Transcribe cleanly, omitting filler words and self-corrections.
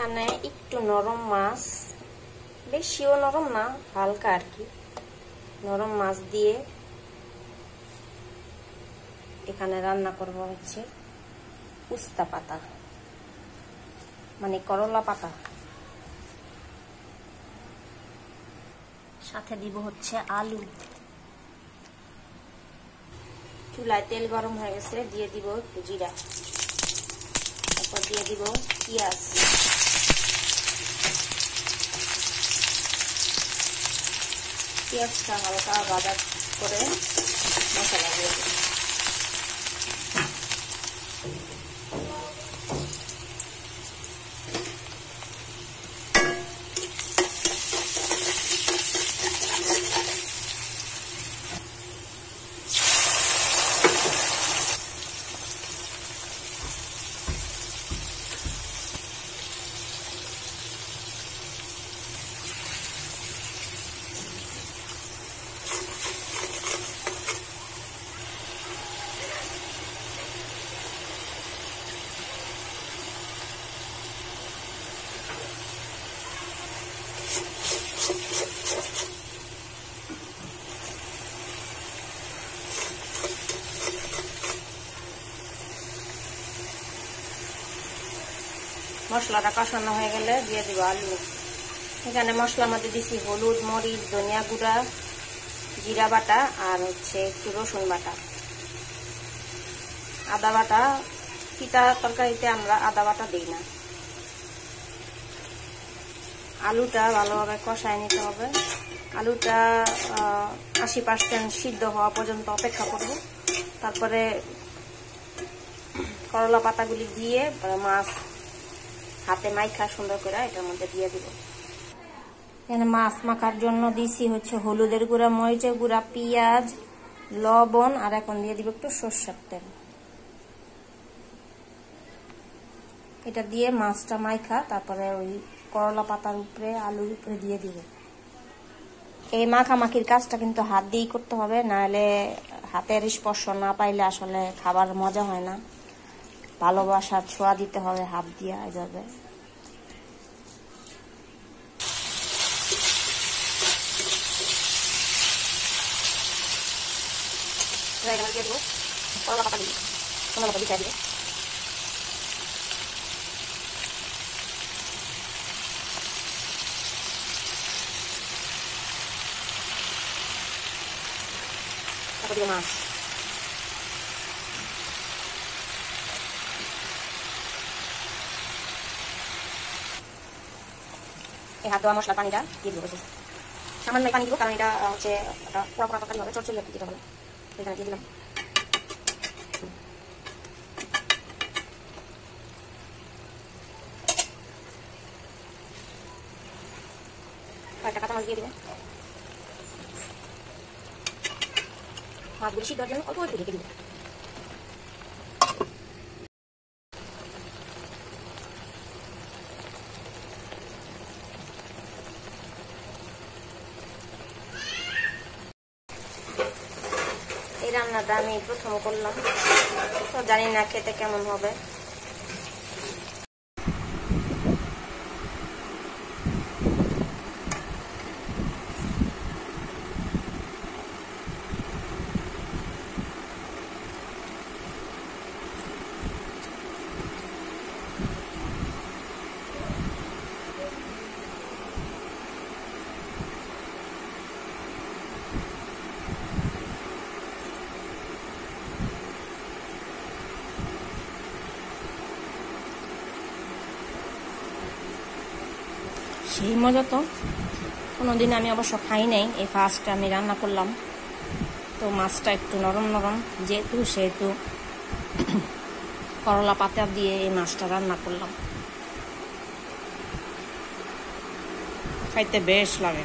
এখানে একটু নরম মাছ, বেশিও নরম না, হালকা আর কি নরম মাছ দিয়ে এখানে রান্না করব হচ্ছে উস্তা পাতা, মানে করলা পাতা। সাথে দিব হচ্ছে আলু। চুলায় তেল গরম হয়ে গেছে, দিয়ে দিব একটু জিরা, তারপর দিয়ে দিব পেঁয়াজ, পেঁয়াজটা হালকা ভাজা করে মশলা দিয়ে দিব। মশলাটা কষানো হয়ে গেলে দিয়ে দিব আলু। এখানে মশলার মধ্যে দিছি হলুদ, মরিচ, ধনিয়া গুঁড়া, জিরা বাটা আর হচ্ছে একটু রসুন বাটা, আদা বাটা। পিতা তরকারিতে আমরা আদা বাটা দিই না। আলুটা ভালোভাবে কষায় নিতে হবে। আলুটা 80% সিদ্ধ হওয়া পর্যন্ত অপেক্ষা করব। তারপরে করলা পাতাগুলি দিয়ে মাছ হাতে মাইখা সুন্দর করে এটার মধ্যে দিয়ে দিব। এখানে মাছ মাখার জন্য দিছি হচ্ছে হলুদের গুঁড়া, মরিচের গুঁড়া, পেঁয়াজ, লবণ আর এখন দিয়ে দিব একটু সরষের তেল। এটা দিয়ে মাছটা মাইখা তারপরে ওই করলা পাতার উপরে, আলুর উপরে দিয়ে দিব। এই মাখামাখির কাজটা কিন্তু হাত দিয়েই করতে হবে, নাহলে হাতের স্পর্শ না পাইলে আসলে খাবার মজা হয় না। ভালোবাসার ছোঁয়া দিতে হবে হাত দিয়া এইভাবে। করলা পাতা দিব, সুন্দর মতো বিছাই দিব। তারপর দিব মাছ। এই হাত দেওয়া মশলা পানিটা দিয়ে দিব, সামান্য পানি দিব, কারণ এটা হচ্ছে পোড়া পোড়া তরকারি হবে, চটচড়ি দিতে হবে। এখানে দিয়ে দিলাম। কয়েকটা কাঁচা মাছ দিয়ে দিবে। মাছগুলি সিদ্ধ হওয়ার জন্য অল্প একটু ঢেকে দিবে। এই রান্নাটা আমি প্রথম করলাম, তো জানি না খেতে কেমন হবে। সেই মজা তো কোনোদিন আমি অবশ্য খাই নাই, এই ফার্স্ট আমি রান্না করলাম। তো মাছটা একটু নরম নরম যেহেতু, সেহেতু করলা পাতা দিয়ে এই মাছটা রান্না করলাম। খাইতে বেশ লাগে।